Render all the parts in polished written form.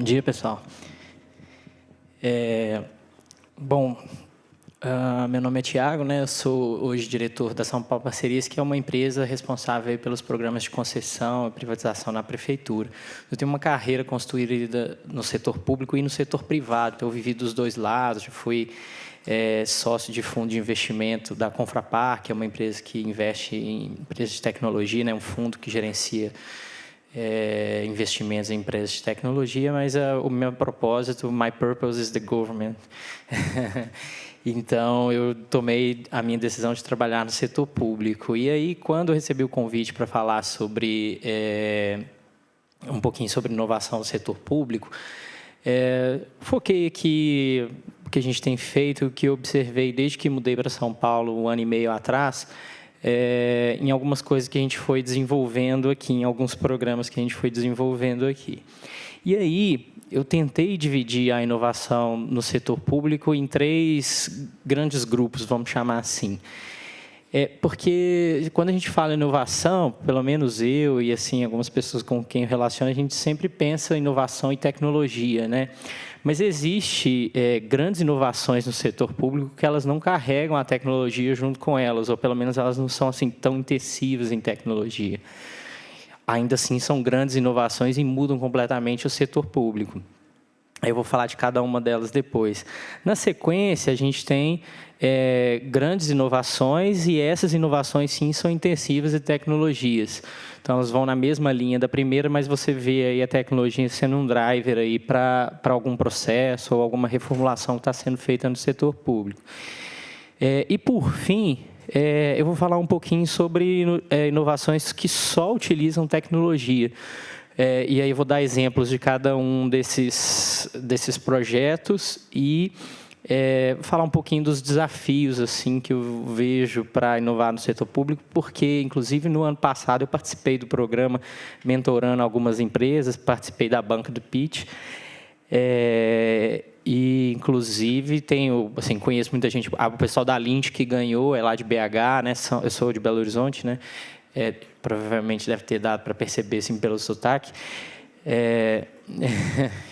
Bom dia, pessoal. Meu nome é Tiago, né? Eu sou hoje diretor da São Paulo Parcerias, que é uma empresa responsável pelos programas de concessão e privatização na prefeitura. Eu tenho uma carreira construída no setor público e no setor privado, então eu vivi dos dois lados, já fui sócio de fundo de investimento da Confrapar, que é uma empresa que investe em empresas de tecnologia, né? Um fundo que gerencia investimentos em empresas de tecnologia, mas o meu propósito, my purpose is the government. Então, eu tomei a minha decisão de trabalhar no setor público. E aí, quando eu recebi o convite para falar sobre um pouquinho sobre inovação no setor público, foquei aqui o que a gente tem feito, o que eu observei desde que mudei para São Paulo 1 ano e meio atrás, em algumas coisas que a gente foi desenvolvendo aqui, em alguns programas que a gente foi desenvolvendo aqui. E aí, eu tentei dividir a inovação no setor público em 3 grandes grupos, vamos chamar assim. Porque, quando a gente fala em inovação, pelo menos eu e assim algumas pessoas com quem eu relaciono, a gente sempre pensa em inovação e tecnologia, né? Mas existe grandes inovações no setor público que elas não carregam a tecnologia junto com elas, ou pelo menos elas não são assim tão intensivas em tecnologia. Ainda assim, são grandes inovações e mudam completamente o setor público. Eu vou falar de cada uma delas depois. Na sequência, a gente tem grandes inovações, e essas inovações, sim, são intensivas em tecnologias. Então, elas vão na mesma linha da primeira, mas você vê aí a tecnologia sendo um driver aí para algum processo ou alguma reformulação que está sendo feita no setor público. E, por fim, eu vou falar um pouquinho sobre inovações que só utilizam tecnologia. E aí eu vou dar exemplos de cada um desses projetos e falar um pouquinho dos desafios assim que eu vejo para inovar no setor público, porque, inclusive, no ano passado eu participei do programa mentorando algumas empresas, participei da banca do Pitch, e, inclusive, conheço muita gente, o pessoal da Lint que ganhou, é lá de BH, né? Eu sou de Belo Horizonte, né? Provavelmente deve ter dado para perceber, assim, pelo sotaque.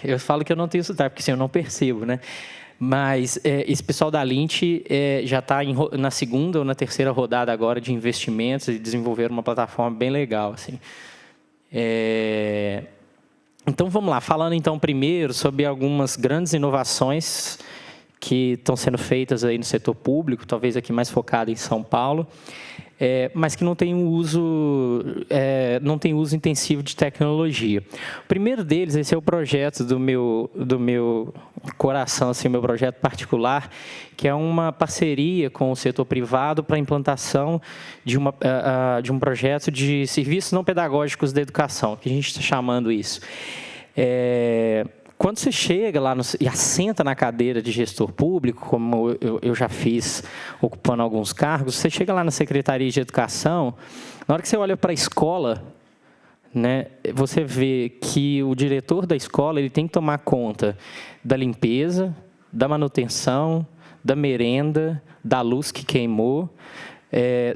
Eu falo que eu não tenho sotaque, porque assim, eu não percebo, né? Mas esse pessoal da Lint já está na 2ª ou na 3ª rodada agora de investimentos e desenvolveram uma plataforma bem legal, assim. Então, vamos lá. Falando, então, primeiro sobre algumas grandes inovações que estão sendo feitas aí no setor público, talvez aqui mais focado em São Paulo, mas que não tem uso intensivo de tecnologia. O primeiro deles, esse é o projeto do meu coração, assim, meu projeto particular, que é uma parceria com o setor privado para a implantação de um projeto de serviços não pedagógicos da educação, que a gente está chamando isso. Quando você chega lá e assenta na cadeira de gestor público, como eu já fiz, ocupando alguns cargos, você chega lá na Secretaria de Educação, na hora que você olha para a escola, né, você vê que o diretor da escola ele tem que tomar conta da limpeza, da manutenção, da merenda, da luz que queimou,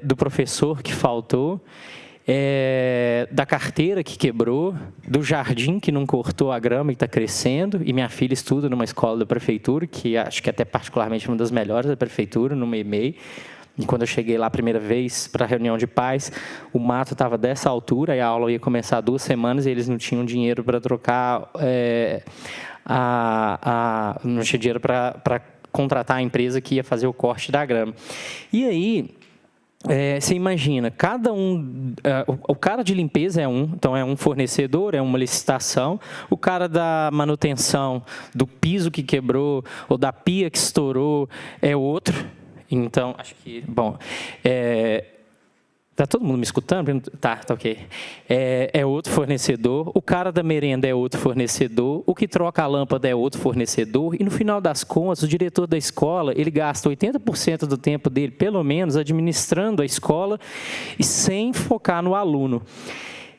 do professor que faltou, da carteira que quebrou, do jardim que não cortou a grama e está crescendo, e minha filha estuda numa escola da prefeitura, que acho que até particularmente uma das melhores da prefeitura, no MEI. E quando eu cheguei lá a primeira vez para a reunião de pais, o mato estava dessa altura, e a aula ia começar 2 semanas, e eles não tinham dinheiro para trocar, não tinha dinheiro para contratar a empresa que ia fazer o corte da grama. E aí, você imagina, o cara de limpeza então é um fornecedor, é uma licitação, o cara da manutenção do piso que quebrou ou da pia que estourou é outro. Então, acho que, bom, está todo mundo me escutando? Tá ok. É outro fornecedor, o cara da merenda é outro fornecedor, o que troca a lâmpada é outro fornecedor, e no final das contas, o diretor da escola, ele gasta 80% do tempo dele, pelo menos, administrando a escola e sem focar no aluno.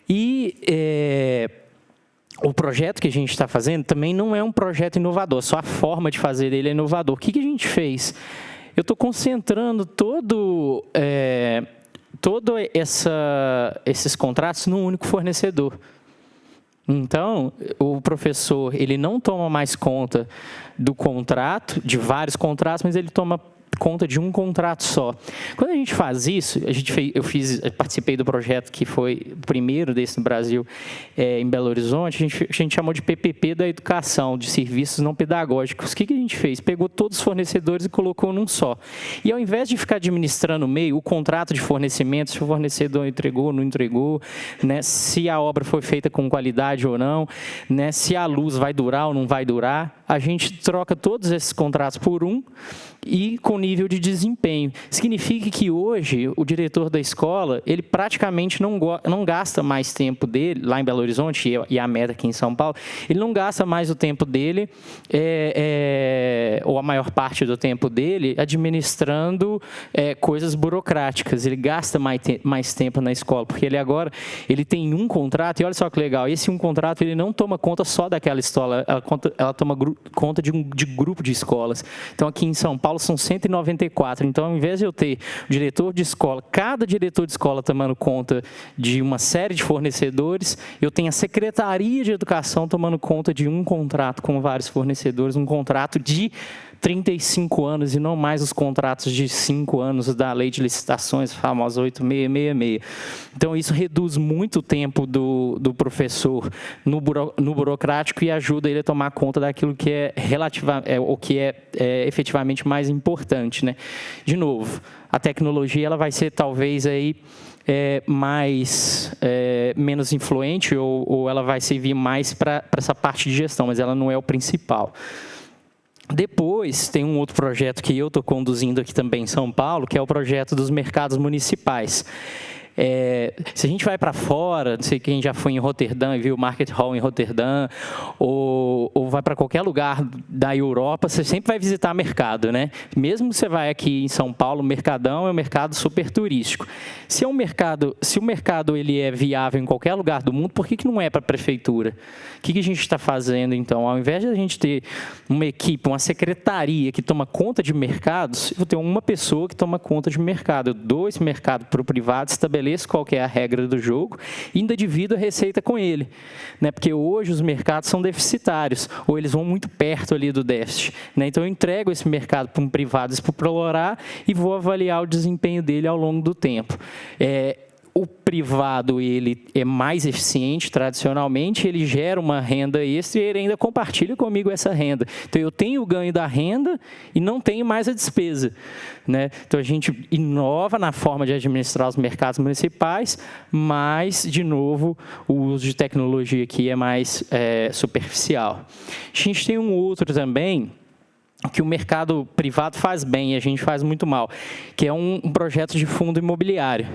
E o projeto que a gente está fazendo também não é um projeto inovador, só a forma de fazer ele é inovador. O que a gente fez? Eu estou concentrando todos esses contratos num único fornecedor. Então, o professor, ele não toma mais conta do contrato, de vários contratos, mas ele toma conta de um contrato só. Quando a gente faz isso, eu participei do projeto que foi o primeiro desse no Brasil, em Belo Horizonte, a gente chamou de PPP da educação, de serviços não pedagógicos. O que a gente fez? Pegou todos os fornecedores e colocou num só. E ao invés de ficar administrando o meio, o contrato de fornecimento, se o fornecedor entregou, não entregou, né, se a obra foi feita com qualidade ou não, né, se a luz vai durar ou não vai durar, a gente troca todos esses contratos por um e com nível de desempenho. Significa que hoje o diretor da escola, ele praticamente não gasta mais tempo dele, lá em Belo Horizonte, e a meta aqui em São Paulo, ele não gasta mais o tempo dele, ou a maior parte do tempo dele, administrando coisas burocráticas. Ele gasta mais tempo na escola, porque ele agora tem um contrato, e olha só que legal, esse um contrato ele não toma conta só daquela escola, ela toma conta de grupo de escolas. Então, aqui em São Paulo, são 194. Então, ao invés de eu ter o diretor de escola, cada diretor de escola tomando conta de uma série de fornecedores, eu tenho a Secretaria de Educação tomando conta de um contrato com vários fornecedores, um contrato de 35 anos e não mais os contratos de 5 anos da lei de licitações, a famosa 8666. Então, isso reduz muito o tempo do professor no burocrático e ajuda ele a tomar conta daquilo que é efetivamente mais importante, né? De novo, a tecnologia ela vai ser talvez aí menos influente ou ela vai servir mais para essa parte de gestão, mas ela não é o principal. Depois, tem um outro projeto que eu estou conduzindo aqui também em São Paulo, que é o projeto dos mercados municipais. Se a gente vai para fora, não sei quem já foi em Roterdã e viu o Market Hall em Roterdã, ou vai para qualquer lugar da Europa, você sempre vai visitar mercado, né? Mesmo que você vai aqui em São Paulo, o Mercadão é um mercado super turístico. Se o mercado ele é viável em qualquer lugar do mundo, por que não é para a prefeitura? O que a gente está fazendo, então? Ao invés de a gente ter uma equipe, uma secretaria que toma conta de mercados, eu vou ter uma pessoa que toma conta de mercado. Eu dou esse mercado para o privado, estabeleço qual que é a regra do jogo e ainda divido a receita com ele, né? Porque hoje os mercados são deficitários, ou eles vão muito perto ali do déficit, né? Então eu entrego esse mercado para um privado explorar e vou avaliar o desempenho dele ao longo do tempo. O privado ele é mais eficiente tradicionalmente, ele gera uma renda extra e ele ainda compartilha comigo essa renda. Então, eu tenho o ganho da renda e não tenho mais a despesa, né? Então, a gente inova na forma de administrar os mercados municipais, mas, de novo, o uso de tecnologia aqui é mais superficial. A gente tem um outro também, que o mercado privado faz bem e a gente faz muito mal, que é um projeto de fundo imobiliário,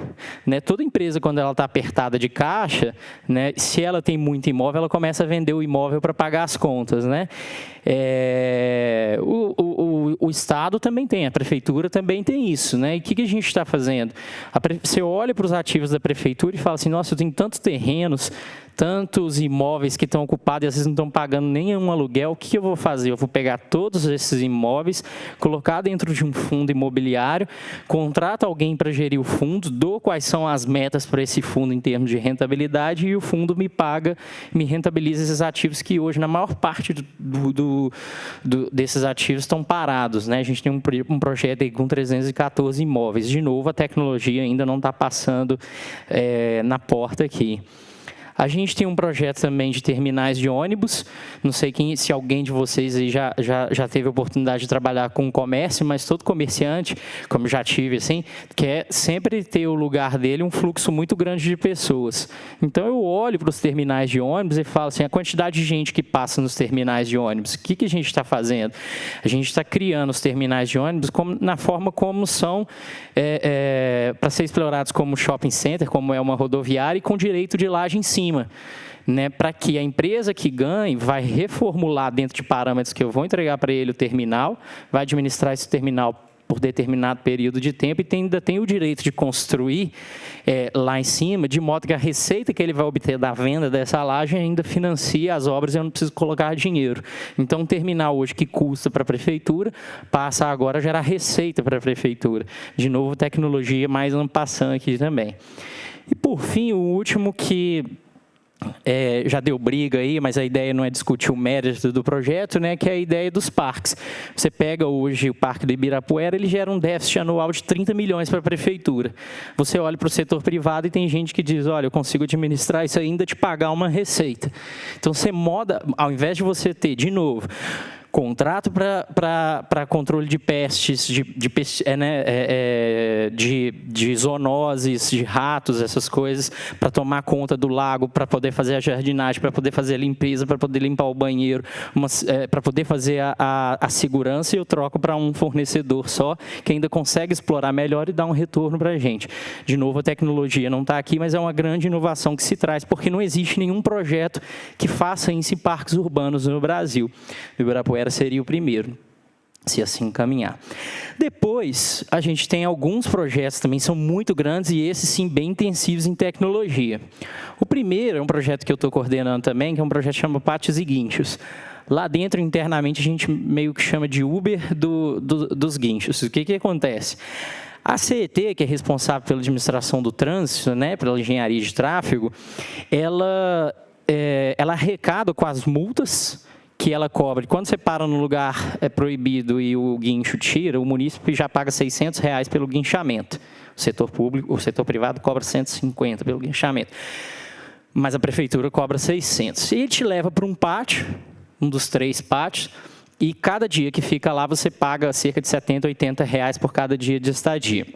né? Toda empresa, quando ela está apertada de caixa, né, se ela tem muito imóvel, ela começa a vender o imóvel para pagar as contas, né? O Estado também tem, a Prefeitura também tem isso, né? E o que a gente está fazendo? Você olha para os ativos da Prefeitura e fala assim, nossa, eu tenho tantos terrenos, tantos imóveis que estão ocupados e às vezes não estão pagando nenhum aluguel, o que eu vou fazer? Eu vou pegar todos esses imóveis, colocar dentro de um fundo imobiliário, contrato alguém para gerir o fundo, dou quais são as metas para esse fundo em termos de rentabilidade e o fundo me paga, me rentabiliza esses ativos que hoje, na maior parte desses ativos estão parados, né? A gente tem um projeto aí com 314 imóveis. De novo, a tecnologia ainda não está passando na porta aqui. A gente tem um projeto também de terminais de ônibus. Não sei se alguém de vocês aí já teve a oportunidade de trabalhar com comércio, mas todo comerciante, como já tive, assim, quer sempre ter o lugar dele um fluxo muito grande de pessoas. Então, eu olho para os terminais de ônibus e falo assim, a quantidade de gente que passa nos terminais de ônibus, o que a gente está fazendo? A gente está criando os terminais de ônibus na forma como são para ser explorados como shopping center, como é uma rodoviária, e com direito de laje em cima. Né, para que a empresa que ganhe vai reformular dentro de parâmetros que eu vou entregar para ele o terminal, vai administrar esse terminal por determinado período de tempo e ainda tem o direito de construir lá em cima, de modo que a receita que ele vai obter da venda dessa laje ainda financia as obras e eu não preciso colocar dinheiro. Então, um terminal hoje que custa para a prefeitura, passa agora a gerar receita para a prefeitura. De novo, tecnologia mais passando aqui também. E, por fim, o último que já deu briga aí, mas a ideia não é discutir o mérito do projeto, né, que é a ideia dos parques. Você pega hoje o Parque do Ibirapuera, ele gera um déficit anual de 30 milhões para a prefeitura. Você olha para o setor privado e tem gente que diz, olha, eu consigo administrar isso ainda te pagar uma receita. Então, você moda, ao invés de você ter, de novo, contrato para controle de pestes, de zoonoses, de ratos, essas coisas, para tomar conta do lago, para poder fazer a jardinagem, para poder fazer a limpeza, para poder limpar o banheiro, para poder fazer a segurança, e eu troco para um fornecedor só, que ainda consegue explorar melhor e dar um retorno para a gente. De novo, a tecnologia não está aqui, mas é uma grande inovação que se traz, porque não existe nenhum projeto que faça isso em parques urbanos no Brasil. No Ibirapuera seria o primeiro, se assim caminhar. Depois, a gente tem alguns projetos também, são muito grandes, e esses sim bem intensivos em tecnologia. O primeiro é um projeto que eu estou coordenando também, que é um projeto que chama Pátios e Guinchos. Lá dentro, internamente, a gente meio que chama de Uber dos guinchos. O que acontece? A CET, que é responsável pela administração do trânsito, né, pela engenharia de tráfego, ela arrecada com as multas que ela cobra. Quando você para no lugar proibido e o guincho tira, o munícipe já paga R$600 pelo guinchamento. O setor público, o setor privado cobra 150 pelo guinchamento. Mas a prefeitura cobra 600. E ele te leva para um pátio, um dos 3 pátios, e cada dia que fica lá você paga cerca de R$70, R$80 por cada dia de estadia.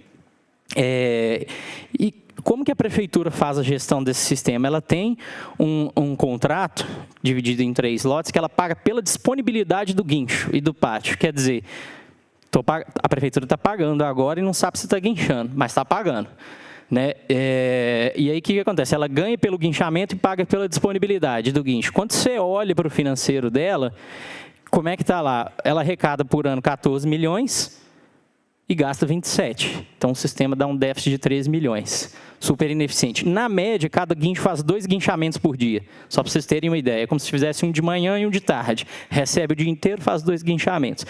E como que a prefeitura faz a gestão desse sistema? Ela tem um contrato dividido em 3 lotes que ela paga pela disponibilidade do guincho e do pátio. Quer dizer, a prefeitura está pagando agora e não sabe se está guinchando, mas está pagando. Né? E aí o que acontece? Ela ganha pelo guinchamento e paga pela disponibilidade do guincho. Quando você olha para o financeiro dela, como é que está lá? Ela arrecada por ano 14 milhões e gasta 27. Então, o sistema dá um déficit de 13 milhões. Super ineficiente. Na média, cada guincho faz 2 guinchamentos por dia. Só para vocês terem uma ideia. É como se fizesse um de manhã e um de tarde. Recebe o dia inteiro, faz 2 guinchamentos.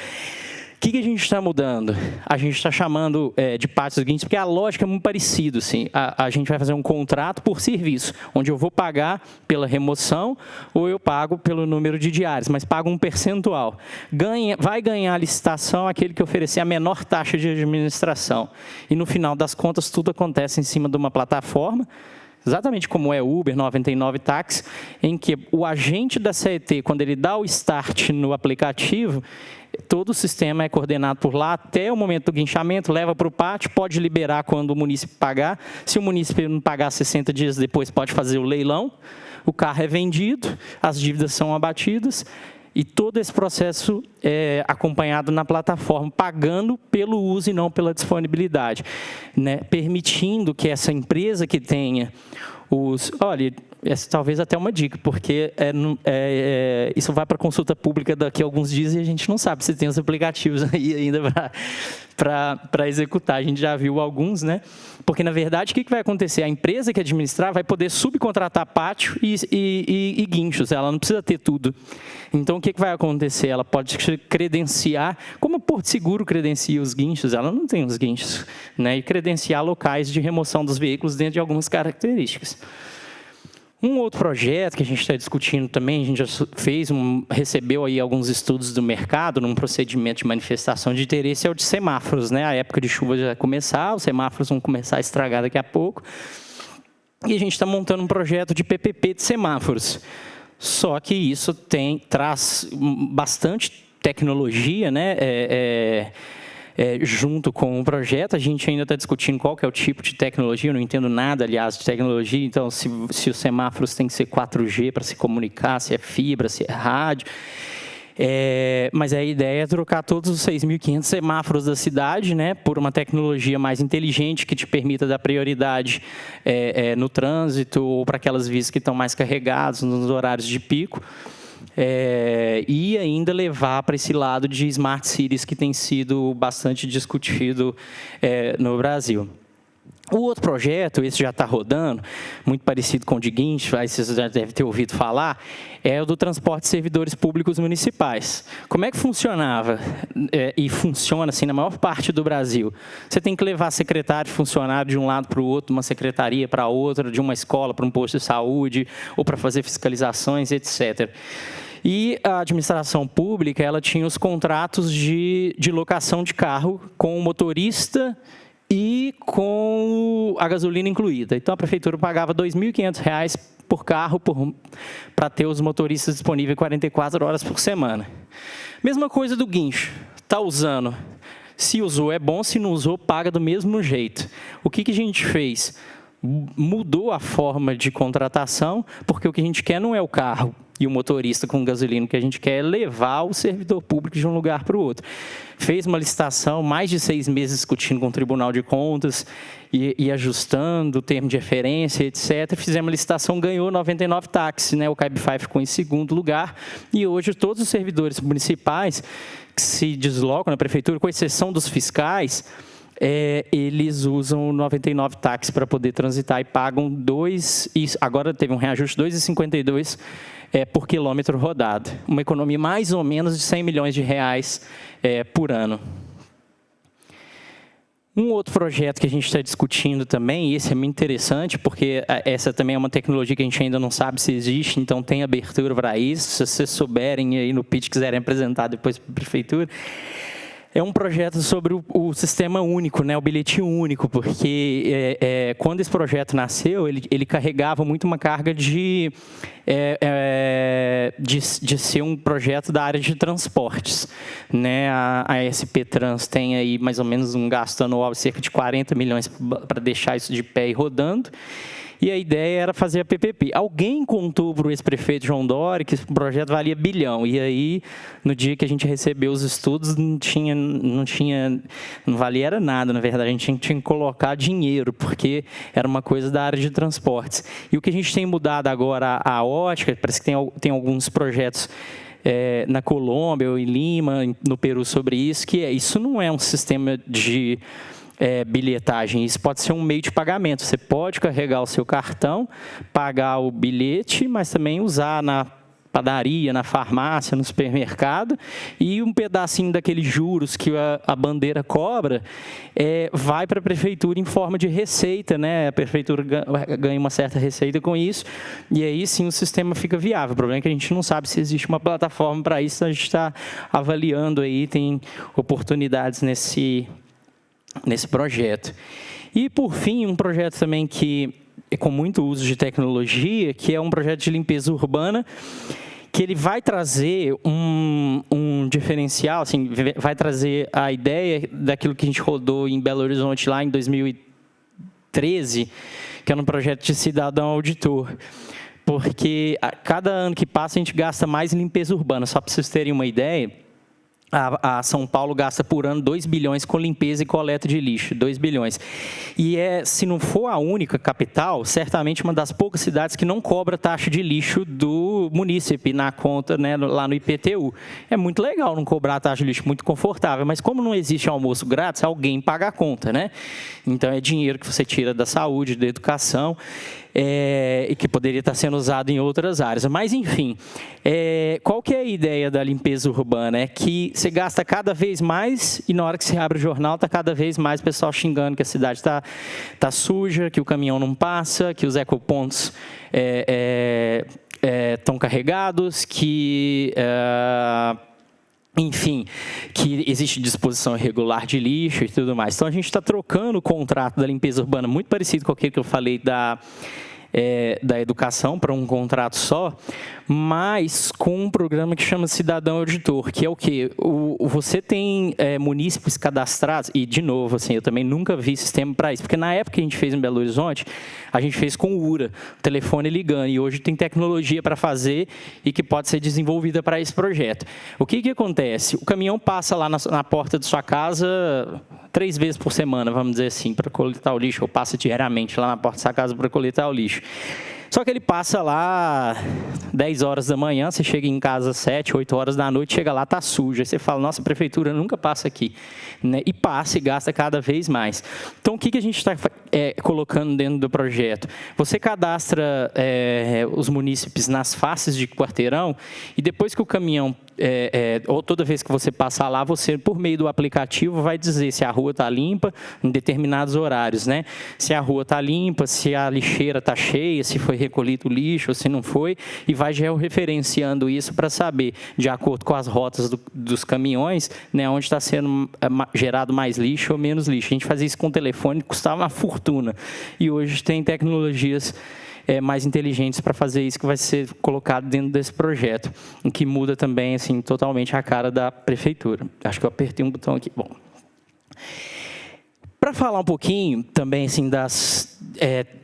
O que a gente está mudando? A gente está chamando de pátios guinchos, porque a lógica é muito parecida. Assim. A gente vai fazer um contrato por serviço, onde eu vou pagar pela remoção ou eu pago pelo número de diários, mas pago um percentual. Vai ganhar a licitação aquele que oferecer a menor taxa de administração. E, no final das contas, tudo acontece em cima de uma plataforma, exatamente como é Uber, 99 táxi, em que o agente da CET, quando ele dá o start no aplicativo, todo o sistema é coordenado por lá até o momento do guinchamento, leva para o pátio, pode liberar quando o munícipe pagar. Se o munícipe não pagar 60 dias depois, pode fazer o leilão, o carro é vendido, as dívidas são abatidas, e todo esse processo é acompanhado na plataforma, pagando pelo uso e não pela disponibilidade, né? Permitindo que essa empresa que tenha os... Olha, essa talvez até uma dica, porque isso vai para consulta pública daqui a alguns dias e a gente não sabe se tem os aplicativos aí ainda para executar. A gente já viu alguns, né? Porque, na verdade, o que vai acontecer? A empresa que administrar vai poder subcontratar pátio e guinchos. Ela não precisa ter tudo. Então, o que vai acontecer? Ela pode credenciar, como a Porto Seguro credencia os guinchos, ela não tem os guinchos, né? E credenciar locais de remoção dos veículos dentro de algumas características. Um outro projeto que a gente está discutindo também, a gente já recebeu aí alguns estudos do mercado num procedimento de manifestação de interesse, é o de semáforos, né? A época de chuva já vai começar, os semáforos vão começar a estragar daqui a pouco. E a gente está montando um projeto de PPP de semáforos. Só que isso traz bastante tecnologia, né? Junto com o projeto, a gente ainda está discutindo qual que é o tipo de tecnologia, eu não entendo nada, aliás, de tecnologia, então, se os semáforos têm que ser 4G para se comunicar, se é fibra, se é rádio. Mas a ideia é trocar todos os 6.500 semáforos da cidade, né, por uma tecnologia mais inteligente que te permita dar prioridade no trânsito ou para aquelas vias que estão mais carregadas nos horários de pico. E ainda levar para esse lado de smart cities que tem sido bastante discutido no Brasil. O outro projeto, esse já está rodando, muito parecido com o de Guincho, vocês já devem ter ouvido falar, é o do transporte de servidores públicos municipais. Como é que funcionava e funciona assim na maior parte do Brasil? Você tem que levar secretário, funcionário de um lado para o outro, de uma secretaria para outra, de uma escola para um posto de saúde, ou para fazer fiscalizações, etc. E a administração pública, ela tinha os contratos de locação de carro com o motorista e com a gasolina incluída. Então, a prefeitura pagava R$ 2.500 por carro para ter os motoristas disponíveis 44 horas por semana. Mesma coisa do guincho. Está usando. Se usou, é bom. Se não usou, paga do mesmo jeito. O que a gente fez? Mudou a forma de contratação, porque o que a gente quer não é o carro e o motorista com gasolina, o que a gente quer é levar o servidor público de um lugar para o outro. Fez uma licitação, mais de 6 meses discutindo com o Tribunal de Contas e ajustando o termo de referência, etc. Fizemos uma licitação, ganhou 99 táxis, né? O Cabify ficou em segundo lugar, e hoje todos os servidores municipais que se deslocam na prefeitura, com exceção dos fiscais, eles usam 99 táxis para poder transitar e pagam agora teve um reajuste, R$ 2,52 por quilômetro rodado. Uma economia mais ou menos de R$100 milhões por ano. Um outro projeto que a gente está discutindo também, e esse é muito interessante, porque essa também é uma tecnologia que a gente ainda não sabe se existe, então tem abertura para isso. Se vocês souberem aí no pitch, quiserem apresentar depois para a prefeitura, é um projeto sobre o sistema único, né, o bilhete único, porque quando esse projeto nasceu, ele carregava muito uma carga de ser um projeto da área de transportes, né? A SP Trans tem aí mais ou menos um gasto anual de cerca de 40 milhões para deixar isso de pé e rodando. E a ideia era fazer a PPP. Alguém contou para o ex-prefeito João Dória que o projeto valia bilhão. E aí, no dia que a gente recebeu os estudos, não valia era nada, na verdade. A gente tinha que colocar dinheiro, porque era uma coisa da área de transportes. E o que a gente tem mudado agora, a ótica, parece que tem alguns projetos na Colômbia ou em Lima, no Peru, sobre isso, que isso não é um sistema de bilhetagem, isso pode ser um meio de pagamento. Você pode carregar o seu cartão, pagar o bilhete, mas também usar na padaria, na farmácia, no supermercado, e um pedacinho daqueles juros que a bandeira cobra vai para a prefeitura em forma de receita, né? A prefeitura ganha uma certa receita com isso, e aí sim o sistema fica viável. O problema é que a gente não sabe se existe uma plataforma para isso, então a gente está avaliando aí, tem oportunidades nesse projeto. E, por fim, um projeto também que é com muito uso de tecnologia, que é um projeto de limpeza urbana, que ele vai trazer um diferencial, assim, vai trazer a ideia daquilo que a gente rodou em Belo Horizonte lá em 2013, que era um projeto de cidadão auditor. Porque a cada ano que passa a gente gasta mais em limpeza urbana. Só para vocês terem uma ideia, a São Paulo gasta por ano 2 bilhões com limpeza e coleta de lixo, 2 bilhões. E se não for a única capital, certamente uma das poucas cidades que não cobra taxa de lixo do munícipe na conta, né, lá no IPTU. É muito legal não cobrar taxa de lixo, muito confortável, mas como não existe almoço grátis, alguém paga a conta, né? Então é dinheiro que você tira da saúde, da educação, e que poderia estar sendo usado em outras áreas. Mas, enfim, qual que é a ideia da limpeza urbana? É que você gasta cada vez mais e na hora que você abre o jornal está cada vez mais o pessoal xingando que a cidade está suja, que o caminhão não passa, que os ecopontos estão carregados, que... enfim, que existe disposição irregular de lixo e tudo mais. Então, a gente está trocando o contrato da limpeza urbana, muito parecido com aquele que eu falei da educação, para um contrato só, mas com um programa que chama Cidadão Auditor, que é o quê? Você tem munícipes cadastrados, e, de novo, assim, eu também nunca vi sistema para isso, porque na época que a gente fez em Belo Horizonte, a gente fez com o URA, o telefone ligando, e hoje tem tecnologia para fazer e que pode ser desenvolvida para esse projeto. O que acontece? O caminhão passa lá na porta de sua casa 3 vezes por semana, vamos dizer assim, para coletar o lixo, ou passa diariamente lá na porta da sua casa para coletar o lixo. Só que ele passa lá 10 horas da manhã, você chega em casa às 7, 8 horas da noite, chega lá, tá sujo. Aí você fala, nossa, a prefeitura nunca passa aqui. Né? E passa e gasta cada vez mais. Então, o que a gente está colocando dentro do projeto? Você cadastra os munícipes nas faces de quarteirão e depois que o caminhão, ou toda vez que você passar lá, você, por meio do aplicativo, vai dizer se a rua está limpa em determinados horários, né? Se a rua está limpa, se a lixeira está cheia, se foi recolhido o lixo ou se não foi, e vai georreferenciando isso para saber, de acordo com as rotas dos caminhões, né, onde está sendo gerado mais lixo ou menos lixo. A gente fazia isso com o telefone, custava uma fortuna. E hoje tem tecnologias mais inteligentes para fazer isso, que vai ser colocado dentro desse projeto, em que muda também assim, totalmente a cara da prefeitura. Acho que eu apertei um botão aqui. Bom, para falar um pouquinho também assim, das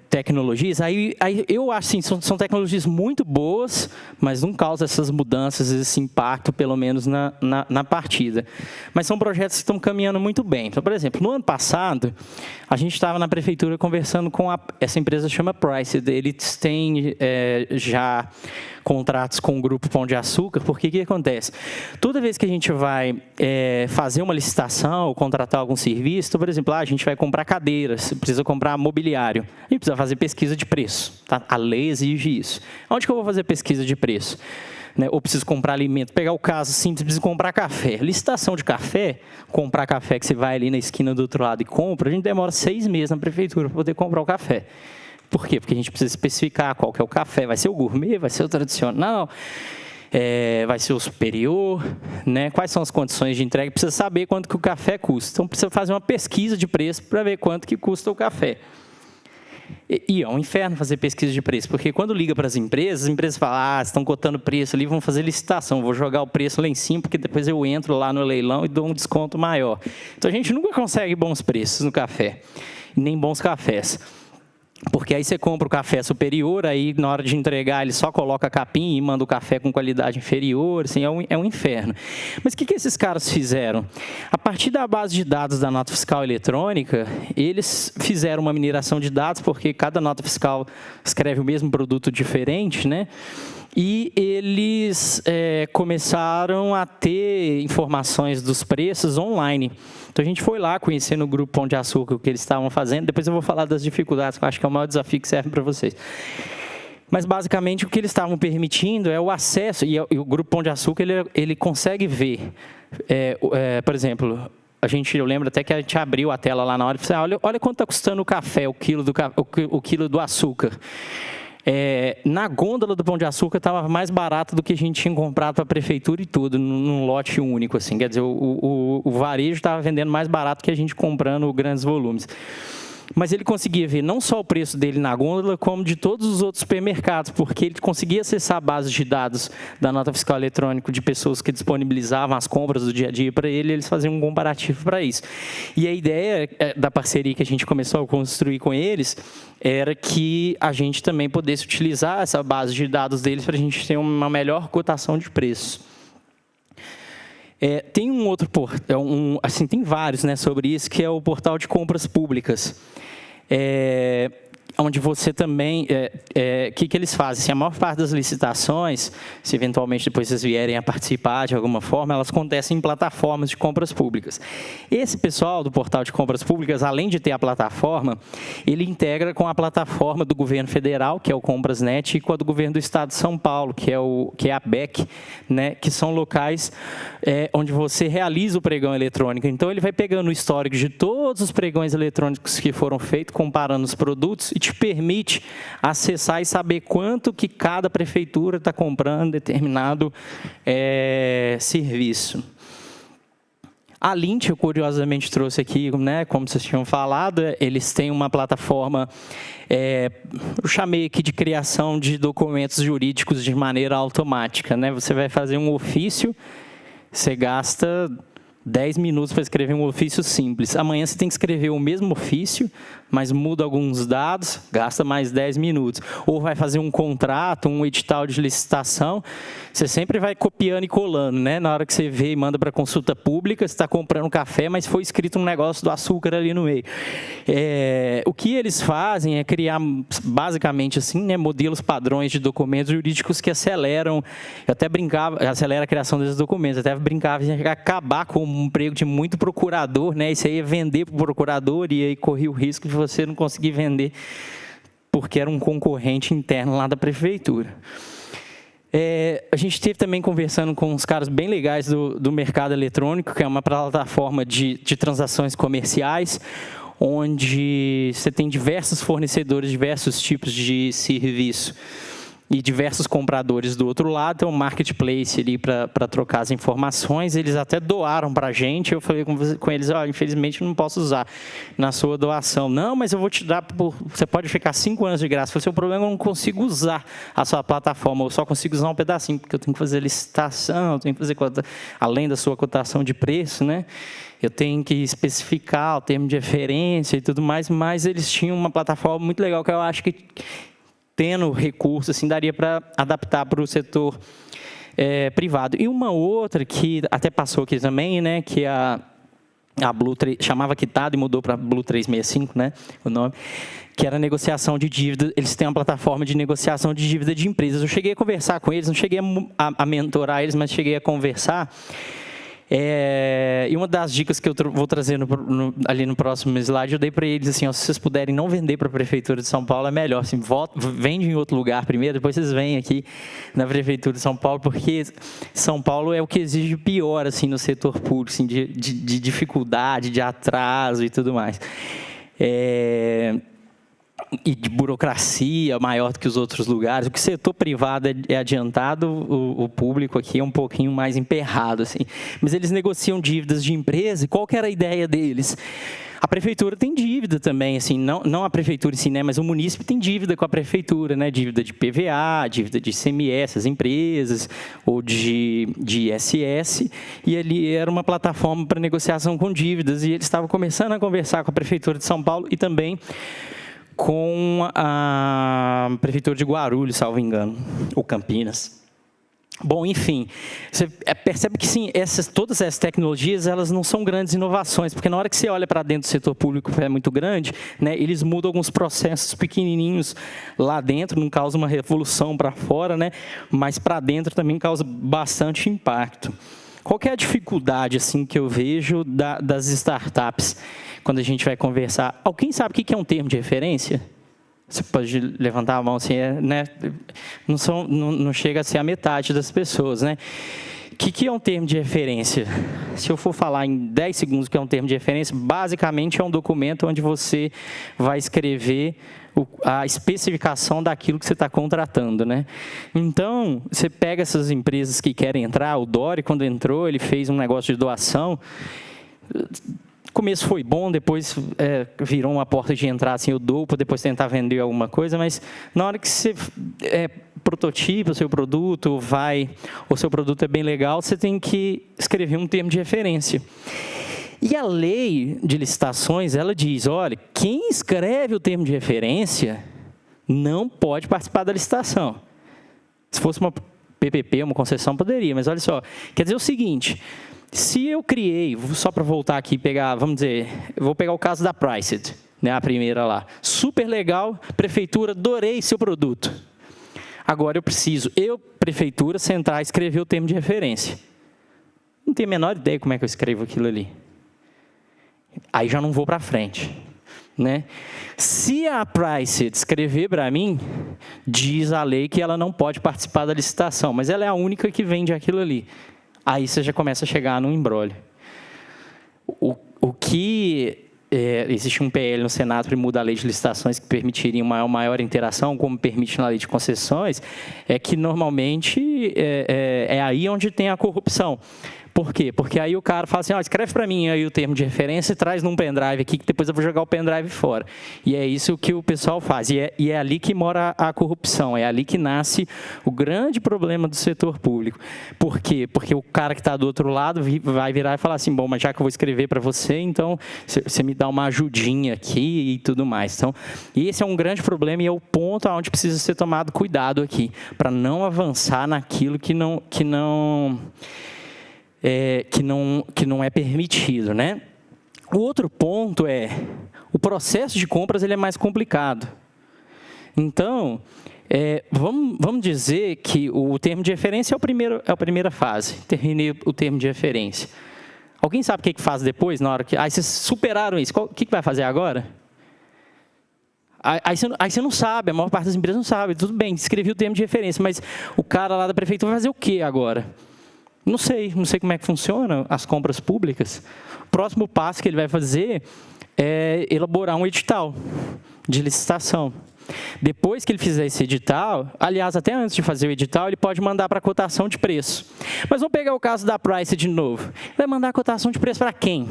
tecnologias, aí eu acho assim, são tecnologias muito boas, mas não causam essas mudanças, esse impacto, pelo menos na partida. Mas são projetos que estão caminhando muito bem. Então, por exemplo, no ano passado, a gente estava na prefeitura conversando com essa empresa chama Price. Eles têm já contratos com o Grupo Pão de Açúcar, porque o que acontece? Toda vez que a gente vai fazer uma licitação ou contratar algum serviço, então, por exemplo, a gente vai comprar cadeiras, precisa comprar mobiliário, a gente precisa fazer pesquisa de preço, tá? A lei exige isso. Onde que eu vou fazer pesquisa de preço? Né? Ou preciso comprar alimento, pegar o caso simples, preciso comprar café. Licitação de café, comprar café que você vai ali na esquina do outro lado e compra, a gente demora 6 meses na prefeitura para poder comprar o café. Por quê? Porque a gente precisa especificar qual que é o café. Vai ser o gourmet, vai ser o tradicional, vai ser o superior, né? Quais são as condições de entrega. Precisa saber quanto que o café custa. Então, precisa fazer uma pesquisa de preço para ver quanto que custa o café. E é um inferno fazer pesquisa de preço, porque quando liga para as empresas falam, estão cotando preço ali, vão fazer licitação, vou jogar o preço lá em cima, porque depois eu entro lá no leilão e dou um desconto maior. Então, a gente nunca consegue bons preços no café, nem bons cafés. Porque aí você compra o café superior, aí na hora de entregar ele só coloca a capinha e manda o café com qualidade inferior, assim, é um inferno. Mas o que esses caras fizeram? A partir da base de dados da nota fiscal eletrônica, eles fizeram uma mineração de dados, porque cada nota fiscal escreve o mesmo produto diferente, né? E eles começaram a ter informações dos preços online. Então, a gente foi lá conhecer no Grupo Pão de Açúcar o que eles estavam fazendo. Depois eu vou falar das dificuldades, que eu acho que é o maior desafio que serve para vocês. Mas, basicamente, o que eles estavam permitindo é o acesso. E o Grupo Pão de Açúcar, ele consegue ver, por exemplo, eu lembro até que a gente abriu a tela lá na hora e falou, olha quanto está custando o café, o quilo do açúcar. Na gôndola do Pão de Açúcar estava mais barato do que a gente tinha comprado para a prefeitura e tudo, num lote único, assim. Quer dizer, o varejo estava vendendo mais barato que a gente comprando grandes volumes. Mas ele conseguia ver não só o preço dele na gôndola, como de todos os outros supermercados, porque ele conseguia acessar a base de dados da nota fiscal eletrônica de pessoas que disponibilizavam as compras do dia a dia para ele, e eles faziam um comparativo para isso. E a ideia da parceria que a gente começou a construir com eles era que a gente também pudesse utilizar essa base de dados deles para a gente ter uma melhor cotação de preço. Tem um outro portal, assim, tem vários, né, sobre isso, que é o portal de compras públicas. Onde você também, que eles fazem? Assim, a maior parte das licitações, se eventualmente depois vocês vierem a participar de alguma forma, elas acontecem em plataformas de compras públicas. Esse pessoal do portal de compras públicas, além de ter a plataforma, ele integra com a plataforma do governo federal, que é o Comprasnet, e com a do governo do estado de São Paulo, que é a BEC, né, que são locais onde você realiza o pregão eletrônico. Então, ele vai pegando o histórico de todos os pregões eletrônicos que foram feitos, comparando os produtos, e te permite acessar e saber quanto que cada prefeitura está comprando determinado serviço. A Lint, eu curiosamente trouxe aqui, né, como vocês tinham falado, eles têm uma plataforma, eu chamei aqui de criação de documentos jurídicos de maneira automática, né? Você vai fazer um ofício, você gasta 10 minutos para escrever um ofício simples. Amanhã você tem que escrever o mesmo ofício, mas muda alguns dados, gasta mais 10 minutos. Ou vai fazer um contrato, um edital de licitação, você sempre vai copiando e colando, né? Na hora que você vê e manda para consulta pública, você está comprando café, mas foi escrito um negócio do açúcar ali no meio. O que eles fazem é criar, basicamente assim, né, modelos padrões de documentos jurídicos que aceleram, eu até brincava, acelera a criação desses documentos, até brincava em acabar com um emprego de muito procurador, né? Isso aí ia vender para o procurador e aí corria o risco de você não conseguir vender porque era um concorrente interno lá da prefeitura. A gente esteve também conversando com uns caras bem legais do mercado eletrônico, que é uma plataforma de transações comerciais, onde você tem diversos fornecedores, diversos tipos de serviço e diversos compradores do outro lado. Tem um marketplace ali para trocar as informações. Eles até doaram para a gente. Eu falei com eles, infelizmente não posso usar na sua doação. Não, mas eu vou te dar, você pode ficar 5 anos de graça. Eu falei, o problema é que eu não consigo usar a sua plataforma, eu só consigo usar um pedacinho, porque eu tenho que fazer licitação, eu tenho que fazer, além da sua cotação de preço, né? Eu tenho que especificar o termo de referência e tudo mais, mas eles tinham uma plataforma muito legal que eu acho que, tendo recurso, assim, daria para adaptar para o setor privado. E uma outra que até passou aqui também, né, que a Blue chamava Quitado e mudou para Blue 365, né, o nome, que era negociação de dívida. Eles têm uma plataforma de negociação de dívida de empresas. Eu cheguei a conversar com eles, não cheguei a mentorar eles, mas cheguei a conversar. E uma das dicas que eu vou trazer ali no próximo slide, eu dei para eles assim, se vocês puderem não vender para a Prefeitura de São Paulo, é melhor. Assim, vende em outro lugar primeiro, depois vocês vêm aqui na Prefeitura de São Paulo, porque São Paulo é o que exige pior assim, no setor público, assim, de dificuldade, de atraso e tudo mais. E de burocracia maior do que os outros lugares. O que o setor privado é adiantado, o público aqui é um pouquinho mais emperrado, assim. Mas eles negociam dívidas de empresa, e qual que era a ideia deles? A prefeitura tem dívida também, assim, não a prefeitura em si, né, mas o munícipe tem dívida com a prefeitura, né, dívida de PVA, dívida de ICMS, as empresas, ou de ISS, e ali era uma plataforma para negociação com dívidas, e eles estavam começando a conversar com a Prefeitura de São Paulo e também com a Prefeitura de Guarulhos, salvo engano, ou Campinas. Bom, enfim, você percebe que sim, todas essas tecnologias, elas não são grandes inovações, porque na hora que você olha para dentro do setor público, que é muito grande, né, eles mudam alguns processos pequenininhos lá dentro, não causa uma revolução para fora, né, mas para dentro também causa bastante impacto. Qual que é a dificuldade assim, que eu vejo das startups quando a gente vai conversar? Alguém sabe o que é um termo de referência? Você pode levantar a mão, assim, né? Não chega a ser a metade das pessoas, né? O que é um termo de referência? Se eu for falar em 10 segundos o que é um termo de referência, basicamente é um documento onde você vai escrever a especificação daquilo que você está contratando, né? Então, você pega essas empresas que querem entrar, o Dori, quando entrou, ele fez um negócio de doação. No começo foi bom, depois virou uma porta de entrada, assim, eu dou para depois tentar vender alguma coisa, mas na hora que você prototipa o seu produto, o seu produto é bem legal, você tem que escrever um termo de referência. E a lei de licitações, ela diz, olha, quem escreve o termo de referência não pode participar da licitação. Se fosse uma PPP, uma concessão, poderia, mas olha só, quer dizer o seguinte, se eu criei, só para voltar aqui e pegar, vamos dizer, eu vou pegar o caso da Priced, né, a primeira lá, super legal, prefeitura, adorei seu produto. Agora eu preciso, prefeitura, sentar e escrever o termo de referência. Não tenho a menor ideia como é que eu escrevo aquilo ali. Aí já não vou para frente, né? Se a Price escrever para mim, diz a lei que ela não pode participar da licitação, mas ela é a única que vende aquilo ali. Aí você já começa a chegar num imbróglio. Existe um PL no Senado que muda a lei de licitações que permitiria uma maior interação, como permite na lei de concessões, é que normalmente é aí onde tem a corrupção. Por quê? Porque aí o cara fala assim, escreve para mim aí o termo de referência e traz num pendrive aqui, que depois eu vou jogar o pendrive fora. E é isso que o pessoal faz. E é ali que mora a corrupção, é ali que nasce o grande problema do setor público. Por quê? Porque o cara que está do outro lado vai virar e falar assim, bom, mas já que eu vou escrever para você, então você me dá uma ajudinha aqui e tudo mais. Então, esse é um grande problema e é o ponto onde precisa ser tomado cuidado aqui, para não avançar naquilo que não é permitido, né? O outro ponto é, o processo de compras ele é mais complicado. Então, vamos dizer que o termo de referência é a primeira fase, terminei o termo de referência. Alguém sabe o que faz depois, na hora que... Aí vocês superaram isso, o que vai fazer agora? Aí você não sabe, a maior parte das empresas não sabe, tudo bem, escrevi o termo de referência, mas o cara lá da prefeitura vai fazer o quê agora? Não sei como é que funciona as compras públicas. O próximo passo que ele vai fazer é elaborar um edital de licitação. Depois que ele fizer esse edital, aliás, até antes de fazer o edital, ele pode mandar para a cotação de preço. Mas vamos pegar o caso da Price de novo. Vai mandar a cotação de preço para quem?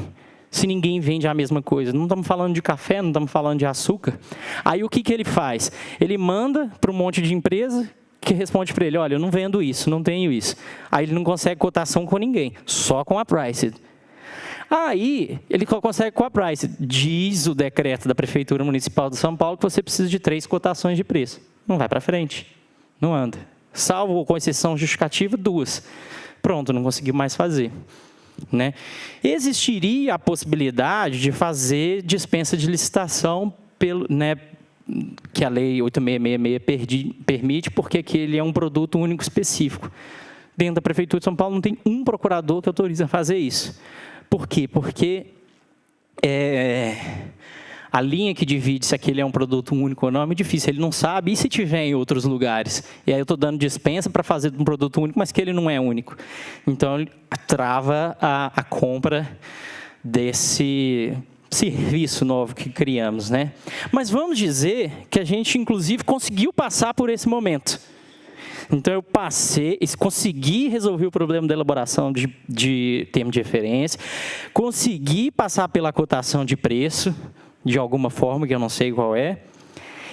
Se ninguém vende a mesma coisa. Não estamos falando de café, não estamos falando de açúcar. Aí o que ele faz? Ele manda para um monte de empresa que responde para ele, olha, eu não vendo isso, não tenho isso. Aí ele não consegue cotação com ninguém, só com a Price. Aí ele consegue com a Price. Diz o decreto da Prefeitura Municipal de São Paulo que você precisa de 3 cotações de preço. Não vai para frente, não anda. Salvo com exceção justificativa, 2. Pronto, não conseguiu mais fazer. Né? Existiria a possibilidade de fazer dispensa de licitação que a Lei 8666 permite, porque aquele é um produto único específico. Dentro da Prefeitura de São Paulo não tem um procurador que autoriza a fazer isso. Por quê? Porque a linha que divide se aquele é um produto único ou não é difícil, ele não sabe, e se tiver em outros lugares? E aí eu estou dando dispensa para fazer um produto único, mas que ele não é único. Então, ele trava a compra desse serviço novo que criamos, né? Mas vamos dizer que a gente, inclusive, conseguiu passar por esse momento. Então, eu consegui resolver o problema da elaboração de termo de referência, consegui passar pela cotação de preço, de alguma forma, que eu não sei qual é.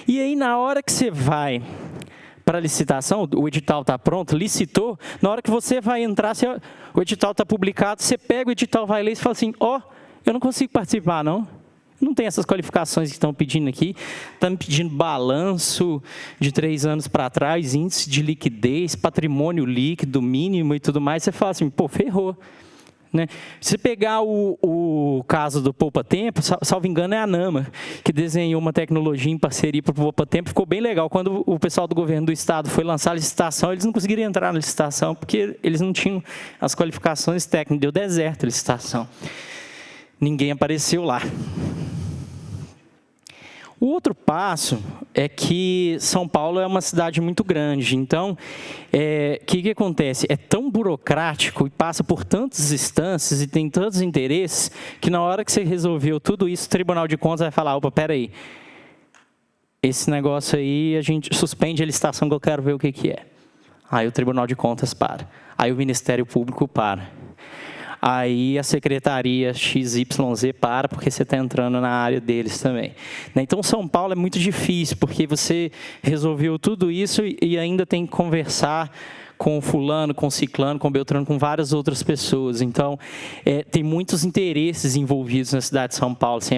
E aí, na hora que você vai para a licitação, o edital está pronto, licitou, na hora que você vai entrar, o edital está publicado, você pega o edital, vai ler e fala assim, eu não consigo participar, não. Não tem essas qualificações que estão pedindo aqui. Estão me pedindo balanço de 3 anos para trás, índice de liquidez, patrimônio líquido mínimo e tudo mais. Você fala assim, pô, ferrou. Né? Se você pegar o caso do Poupa Tempo, salvo engano é a Nama, que desenhou uma tecnologia em parceria para o Poupa Tempo, ficou bem legal. Quando o pessoal do governo do estado foi lançar a licitação, eles não conseguiram entrar na licitação, porque eles não tinham as qualificações técnicas, deu deserto a licitação. Ninguém apareceu lá. O outro passo é que São Paulo é uma cidade muito grande, então, o que acontece? É tão burocrático e passa por tantas instâncias e tem tantos interesses, que na hora que você resolveu tudo isso, o Tribunal de Contas vai falar, opa, peraí, esse negócio aí, a gente suspende a licitação que eu quero ver o que é. Aí o Tribunal de Contas para, aí o Ministério Público para. Aí a secretaria XYZ para, porque você está entrando na área deles também. Então, São Paulo é muito difícil, porque você resolveu tudo isso e ainda tem que conversar com fulano, com ciclano, com beltrano, com várias outras pessoas. Então, tem muitos interesses envolvidos na cidade de São Paulo. Assim,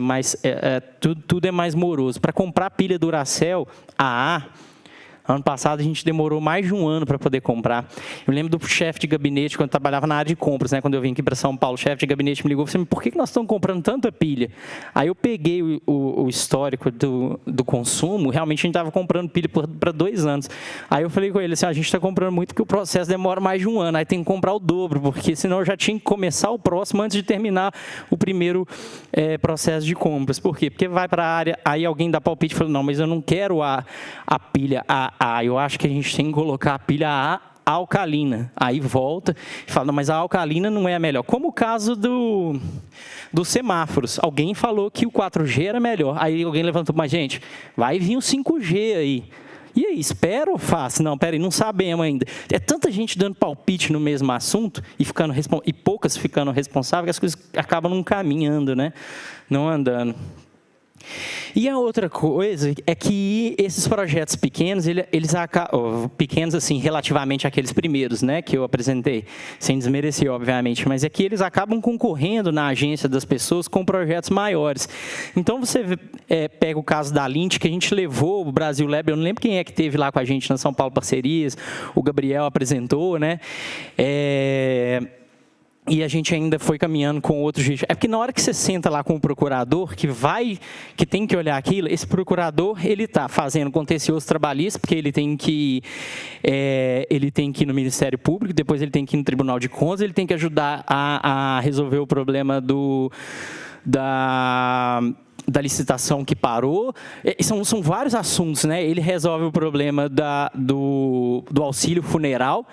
tudo é mais moroso. Para comprar pilha Duracell AA, ano passado, a gente demorou mais de 1 ano para poder comprar. Eu lembro do chefe de gabinete, quando eu trabalhava na área de compras, né, quando eu vim aqui para São Paulo, o chefe de gabinete me ligou e falou assim, por que nós estamos comprando tanta pilha? Aí eu peguei o histórico do consumo, realmente a gente estava comprando pilha para 2 anos. Aí eu falei com ele assim, a gente está comprando muito porque o processo demora mais de 1 ano, aí tem que comprar o dobro, porque senão eu já tinha que começar o próximo antes de terminar o primeiro processo de compras. Por quê? Porque vai para a área, aí alguém dá palpite e fala, não, mas eu não quero a pilha eu acho que a gente tem que colocar a pilha A alcalina. Aí volta e fala, não, mas a alcalina não é a melhor. Como o caso dos semáforos. Alguém falou que o 4G era melhor. Aí alguém levantou, mas gente, vai vir o 5G aí. E aí, espera ou faço? Não, peraí, não sabemos ainda. É tanta gente dando palpite no mesmo assunto e poucas ficando responsáveis que as coisas acabam não caminhando, né? Não andando. E a outra coisa é que esses projetos pequenos, eles acabam, pequenos assim, relativamente àqueles primeiros, né, que eu apresentei, sem desmerecer, obviamente, mas é que eles acabam concorrendo na agência das pessoas com projetos maiores. Então, você pega o caso da Lint, que a gente levou o Brasil Lab, eu não lembro quem é que teve lá com a gente na São Paulo Parcerias, o Gabriel apresentou, né, e a gente ainda foi caminhando com outros jeitos. É porque na hora que você senta lá com o procurador, que tem que olhar aquilo, esse procurador, ele está fazendo contencioso trabalhista, porque ele tem que ir no Ministério Público, depois ele tem que ir no Tribunal de Contas, ele tem que ajudar a resolver o problema da licitação que parou. São vários assuntos, né? Ele resolve o problema do auxílio funeral,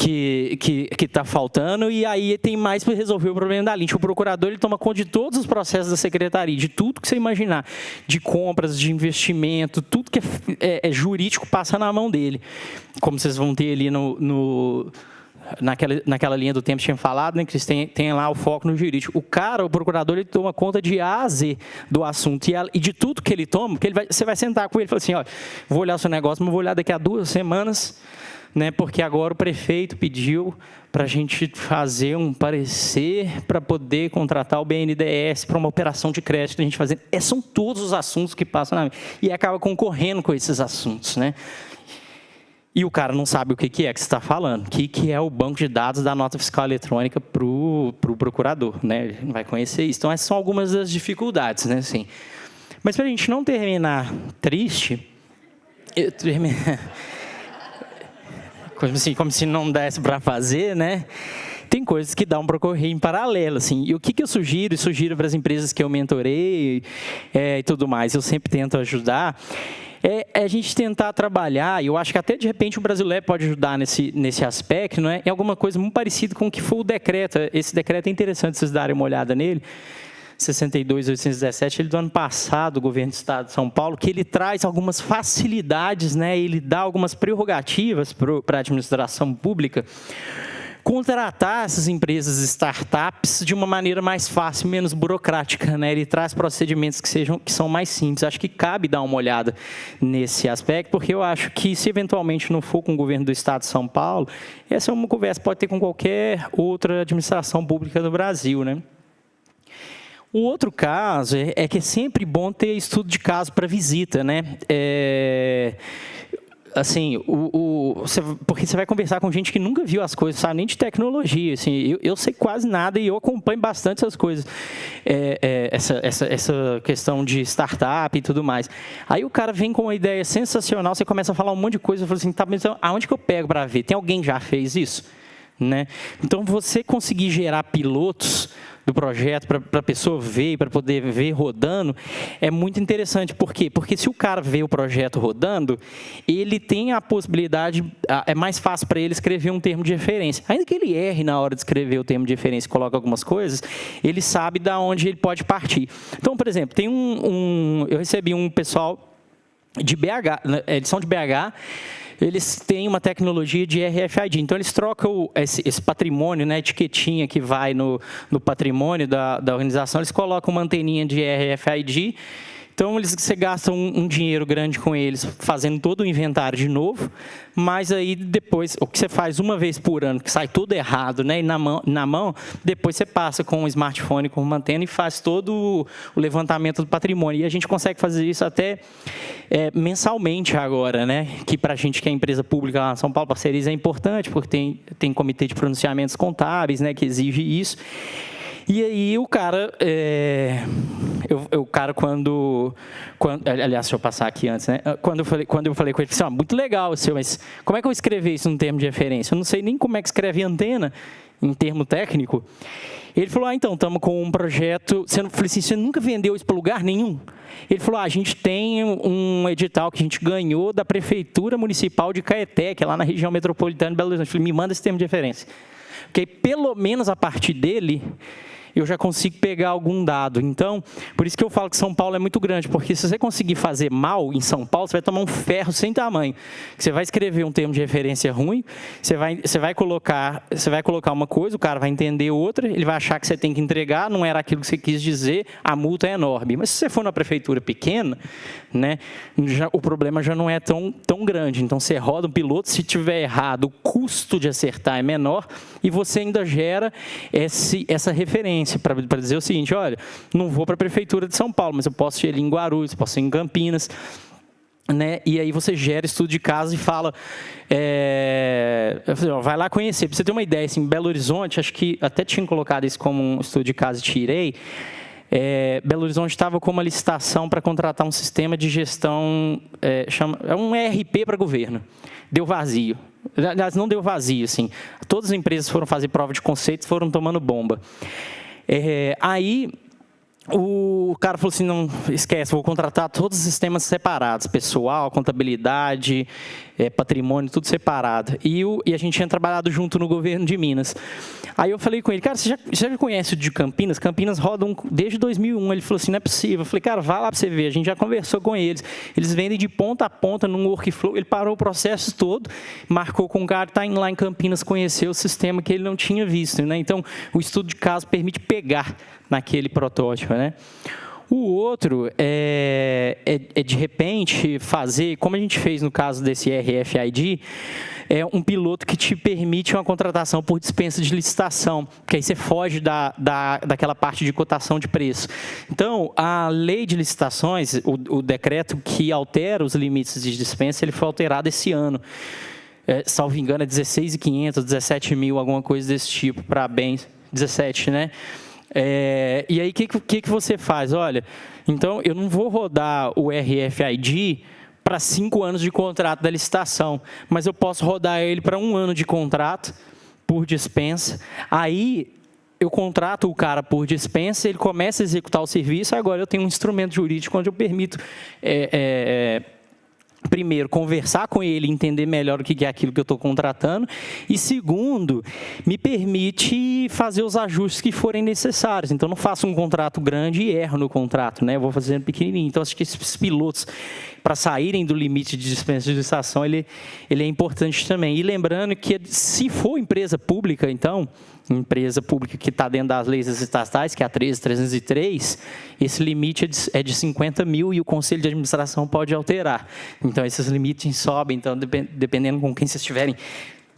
que está faltando, e aí tem mais para resolver o problema da Lint. O procurador, ele toma conta de todos os processos da secretaria, de tudo que você imaginar, de compras, de investimento, tudo que é jurídico passa na mão dele. Como vocês vão ter ali naquela linha do tempo que tinha falado, né, que eles têm lá o foco no jurídico. O procurador, ele toma conta de A a Z do assunto, e de tudo que ele toma, porque você vai sentar com ele e falar assim, olha, vou olhar o seu negócio, mas vou olhar daqui a 2 semanas, né, porque agora o prefeito pediu para a gente fazer um parecer para poder contratar o BNDES para uma operação de crédito. A gente fazer, são todos os assuntos que passam na... E acaba concorrendo com esses assuntos, né? E o cara não sabe o que é que você está falando, o que é o banco de dados da nota fiscal eletrônica para o procurador, né? Ele não vai conhecer isso. Então, essas são algumas das dificuldades, né? Assim. Mas, para a gente não terminar triste... Como se não desse para fazer, né? Tem coisas que dão para correr em paralelo, assim. E o que eu sugiro para as empresas que eu mentorei e tudo mais, eu sempre tento ajudar, é a gente tentar trabalhar, e eu acho que até de repente o Brasil Lab pode ajudar nesse aspecto, não é? É alguma coisa muito parecida com o que foi o decreto. Esse decreto é interessante vocês darem uma olhada nele. 62.817, ele do ano passado, o governo do Estado de São Paulo, que ele traz algumas facilidades, né? Ele dá algumas prerrogativas para a administração pública contratar essas empresas startups de uma maneira mais fácil, menos burocrática, né? Ele traz procedimentos que são mais simples. Acho que cabe dar uma olhada nesse aspecto, porque eu acho que, se eventualmente não for com o governo do Estado de São Paulo, essa é uma conversa que pode ter com qualquer outra administração pública do Brasil, né? O outro caso é que é sempre bom ter estudo de caso para visita, né? Assim, porque você vai conversar com gente que nunca viu as coisas, sabe nem de tecnologia. Assim, eu sei quase nada e eu acompanho bastante essas coisas, essa questão de startup e tudo mais. Aí o cara vem com uma ideia sensacional, você começa a falar um monte de coisa, eu falo assim, tá, mas aonde que eu pego para ver? Tem alguém que já fez isso? Né? Então, você conseguir gerar pilotos do projeto para a pessoa ver, para poder ver rodando, é muito interessante. Por quê? Porque se o cara vê o projeto rodando, ele tem a possibilidade, é mais fácil para ele escrever um termo de referência. Ainda que ele erre na hora de escrever o termo de referência e coloque algumas coisas, ele sabe de onde ele pode partir. Então, por exemplo, tem eu recebi um pessoal de BH, eles são de BH, eles têm uma tecnologia de RFID. Então, eles trocam esse patrimônio, né, etiquetinha que vai no patrimônio da organização, eles colocam uma anteninha de RFID. Então, você gasta um dinheiro grande com eles, fazendo todo o inventário de novo, mas aí depois, o que você faz uma vez por ano, que sai tudo errado, né, e na mão, depois você passa com um smartphone, com uma antena, e faz todo o levantamento do patrimônio. E a gente consegue fazer isso até mensalmente agora, né, que para a gente que é empresa pública lá em São Paulo, Parcerias, é importante, porque tem comitê de pronunciamentos contábeis, né, que exige isso. E aí o cara, aliás, deixa eu passar aqui antes, né? Quando eu falei com ele, assim, muito legal, mas como é que eu escrevi isso num termo de referência? Eu não sei nem como é que escreve antena em termo técnico. Ele falou, então, estamos com um projeto. Eu falei assim, você nunca vendeu isso para lugar nenhum? Ele falou, a gente tem um edital que a gente ganhou da Prefeitura Municipal de Caeté, que é lá na região metropolitana de Belo Horizonte. Eu falei, me manda esse termo de referência. Porque pelo menos a partir dele, eu já consigo pegar algum dado. Então, por isso que eu falo que São Paulo é muito grande, porque se você conseguir fazer mal em São Paulo, você vai tomar um ferro sem tamanho. Você vai escrever um termo de referência ruim, você vai colocar uma coisa, o cara vai entender outra, ele vai achar que você tem que entregar, não era aquilo que você quis dizer, a multa é enorme. Mas se você for numa prefeitura pequena, né, o problema já não é tão grande. Então, você roda um piloto, se tiver errado, o custo de acertar é menor e você ainda gera essa referência para dizer o seguinte, olha, não vou para a prefeitura de São Paulo, mas eu posso ir ali em Guarulhos, posso ir em Campinas, né? E aí você gera estudo de caso e fala, vai lá conhecer. Para você ter uma ideia, assim, em Belo Horizonte, acho que até tinha colocado isso como um estudo de caso e tirei, Belo Horizonte estava com uma licitação para contratar um sistema de gestão, um ERP para governo. Deu vazio. Aliás, não deu vazio, assim. Todas as empresas foram fazer prova de conceito, foram tomando bomba. Aí o cara falou assim, não, esquece, vou contratar todos os sistemas separados, pessoal, contabilidade, patrimônio, tudo separado. E a gente tinha trabalhado junto no governo de Minas. Aí eu falei com ele, cara, você já conhece o de Campinas? Campinas rodam desde 2001. Ele falou assim, não é possível. Eu falei, cara, vai lá para você ver, a gente já conversou com eles. Eles vendem de ponta a ponta num workflow. Ele parou o processo todo, marcou com o cara, está lá em Campinas, conhecer o sistema que ele não tinha visto, né? Então, o estudo de caso permite pegar naquele protótipo, né? O outro é de repente fazer, como a gente fez no caso desse RFID, um piloto que te permite uma contratação por dispensa de licitação, porque aí você foge daquela parte de cotação de preço. Então, a lei de licitações, o decreto que altera os limites de dispensa, ele foi alterado esse ano. Salvo engano, é 16.500, 17 mil, alguma coisa desse tipo, para bens, 17, né? E aí, o que você faz? Olha, então, eu não vou rodar o RFID para 5 anos de contrato da licitação, mas eu posso rodar ele para 1 ano de contrato por dispensa. Aí, eu contrato o cara por dispensa, ele começa a executar o serviço, agora eu tenho um instrumento jurídico onde eu permito... primeiro, conversar com ele, entender melhor o que é aquilo que eu estou contratando, e segundo, me permite fazer os ajustes que forem necessários. Então, não faço um contrato grande e erro no contrato, né? Eu vou fazendo pequenininho. Então, acho que esses pilotos, para saírem do limite de dispensa de licitação, ele é importante também. E lembrando que, se for empresa pública, então, empresa pública que está dentro das leis estatais, que é a 13.303, esse limite é de 50 mil e o Conselho de Administração pode alterar. Então, esses limites sobem, então, dependendo com quem vocês estiverem...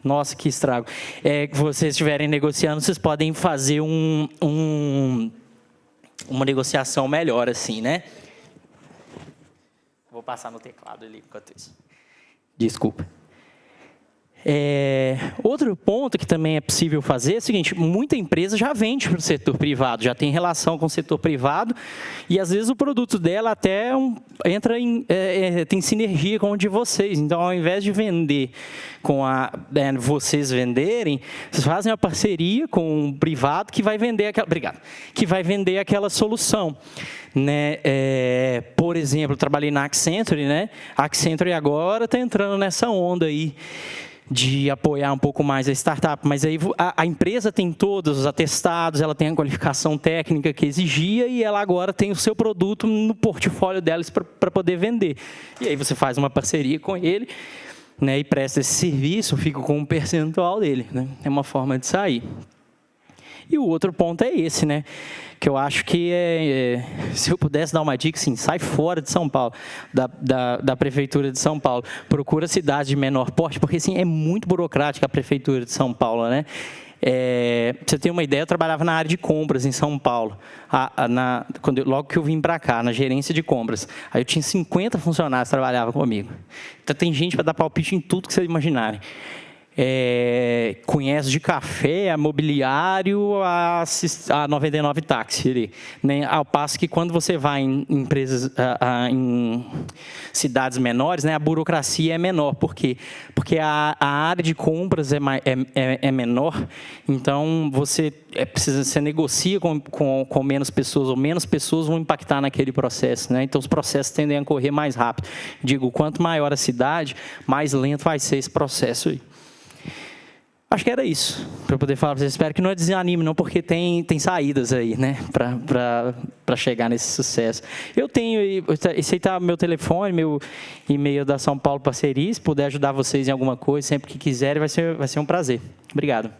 Nossa, que estrago. Que vocês estiverem negociando, vocês podem fazer uma negociação melhor, assim, né? Vou passar no teclado ali enquanto isso. Desculpa. Outro ponto que também é possível fazer é o seguinte, muita empresa já vende para o setor privado, já tem relação com o setor privado e às vezes o produto dela até tem sinergia com o de vocês. Então, ao invés de vender vocês venderem, vocês fazem uma parceria com um privado que vai vender aquela solução. Né? Por exemplo, eu trabalhei na Accenture, né? A Accenture agora está entrando nessa onda aí de apoiar um pouco mais a startup, mas aí a empresa tem todos os atestados, ela tem a qualificação técnica que exigia e ela agora tem o seu produto no portfólio delas para poder vender. E aí você faz uma parceria com ele, né, e presta esse serviço, fica com um percentual dele, né? É uma forma de sair. E o outro ponto é esse, né? Que eu acho que, se eu pudesse dar uma dica, assim, sai fora de São Paulo, da Prefeitura de São Paulo. Procura cidades de menor porte, porque assim, é muito burocrática a Prefeitura de São Paulo, né? Pra você ter uma ideia, eu trabalhava na área de compras em São Paulo, logo que eu vim para cá, na gerência de compras. Aí eu tinha 50 funcionários que trabalhavam comigo. Então tem gente para dar palpite em tudo que vocês imaginarem. Conhece de café, a mobiliário, a 99 táxi ali, né? Ao passo que quando você vai em empresas, em cidades menores, né, a burocracia é menor. Por quê? Porque a área de compras é menor, então você negocia com menos pessoas, ou menos pessoas vão impactar naquele processo, né? Então os processos tendem a correr mais rápido. Digo, quanto maior a cidade, mais lento vai ser esse processo aí. Acho que era isso, para eu poder falar para vocês. Espero que não desanime, não, porque tem saídas aí, né, para chegar nesse sucesso. Eu tenho, esse aí está meu telefone, meu e-mail da São Paulo Parceria. Se puder ajudar vocês em alguma coisa, sempre que quiserem, vai ser um prazer. Obrigado.